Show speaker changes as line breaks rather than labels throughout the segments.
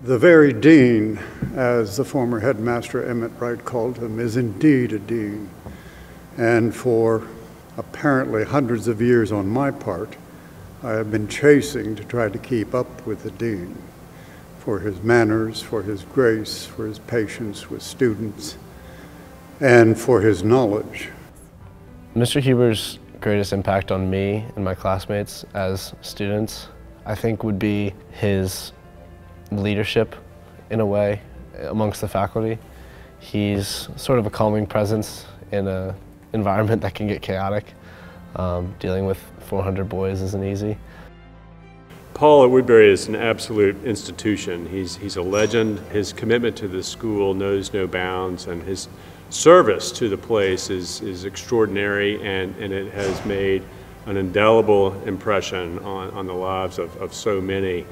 The very dean, as the former headmaster Emmett Wright called him, is indeed a dean. And for apparently hundreds of years on my part, I have been chasing to try to keep up with the dean for his manners, for his grace, for his patience with students, and for his knowledge.
Mr. Huber's greatest impact on me and my classmates as students, I think, would be his leadership in a way amongst the faculty. He's sort of a calming presence in an environment that can get chaotic. Dealing with 400 boys isn't easy.
Paul at Woodberry is an absolute institution. He's a legend. His commitment to the school knows no bounds, and his service to the place is extraordinary, and it has made an indelible impression on the lives of so many.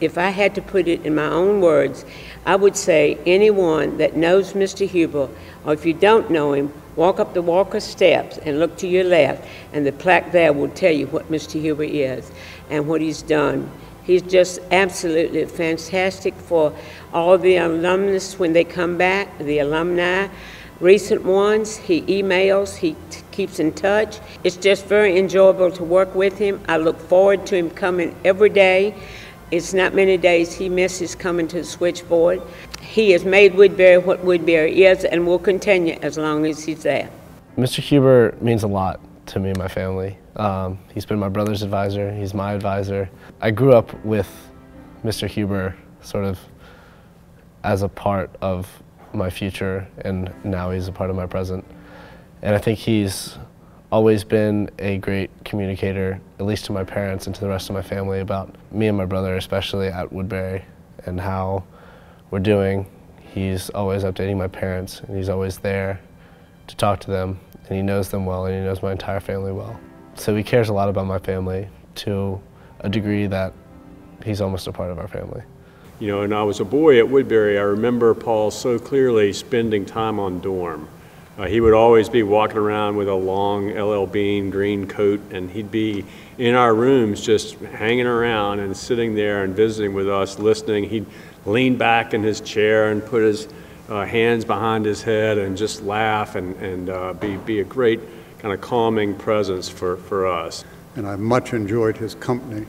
If I had to put it in my own words, I would say anyone that knows Mr. Huber, or if you don't know him, walk up the Walker steps and look to your left, and the plaque there will tell you what Mr. Huber is and what he's done. He's just absolutely fantastic for all the alumnus when they come back, the alumni, recent ones. He emails, he keeps in touch. It's just very enjoyable to work with him. I look forward to him coming every day. It's not many days he misses coming to the switchboard. He has made Woodberry what Woodberry is and will continue as long as he's there.
Mr. Huber means a lot to me and my family. He's been my brother's advisor, he's my advisor. I grew up with Mr. Huber sort of as a part of my future, and now he's a part of my present. And I think he's always been a great communicator, at least to my parents and to the rest of my family, about me and my brother, especially at Woodberry, and how we're doing. He's always updating my parents, and he's always there to talk to them, and he knows them well, and he knows my entire family well. So he cares a lot about my family to a degree that he's almost a part of our family.
You know, when I was a boy at Woodberry, I remember Paul so clearly spending time on dorm. He would always be walking around with a long LL Bean green coat, and he'd be in our rooms just hanging around and sitting there and visiting with us, listening. He'd lean back in his chair and put his hands behind his head and just laugh and be a great kind of calming presence for us.
And I've much enjoyed his company,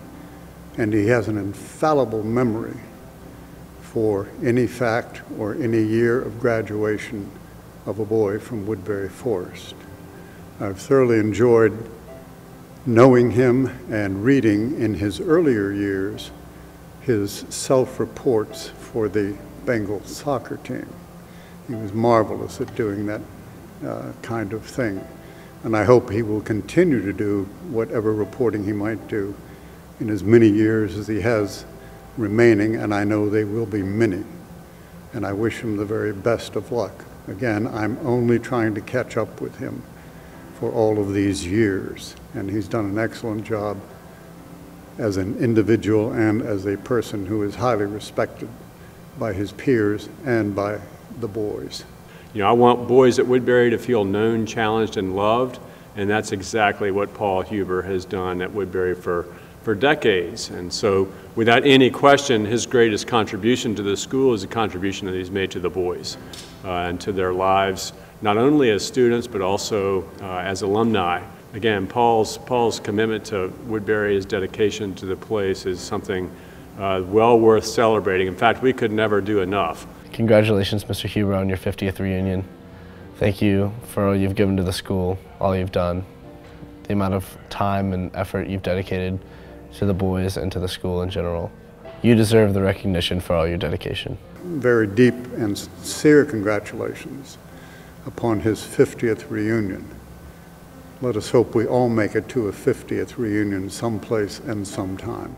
and he has an infallible memory for any fact or any year of graduation of a boy from Woodberry Forest. I've thoroughly enjoyed knowing him and reading in his earlier years his self-reports for the Bengal soccer team. He was marvelous at doing that kind of thing. And I hope he will continue to do whatever reporting he might do in as many years as he has remaining, and I know they will be many. And I wish him the very best of luck. Again, I'm only trying to catch up with him for all of these years, and he's done an excellent job as an individual and as a person who is highly respected by his peers and by the boys.
You know, I want boys at Woodberry to feel known, challenged, and loved, and that's exactly what Paul Huber has done at Woodberry for decades. And so, without any question, his greatest contribution to the school is a contribution that he's made to the boys and to their lives, not only as students, but also as alumni. Again, Paul's commitment to Woodberry, his dedication to the place, is something well worth celebrating. In fact, we could never do enough.
Congratulations, Mr. Huber, on your 50th reunion. Thank you for all you've given to the school, all you've done, the amount of time and effort you've dedicated to the boys and to the school in general. You deserve the recognition for all your dedication.
Very deep and sincere congratulations upon his 50th reunion. Let us hope we all make it to a 50th reunion someplace and sometime.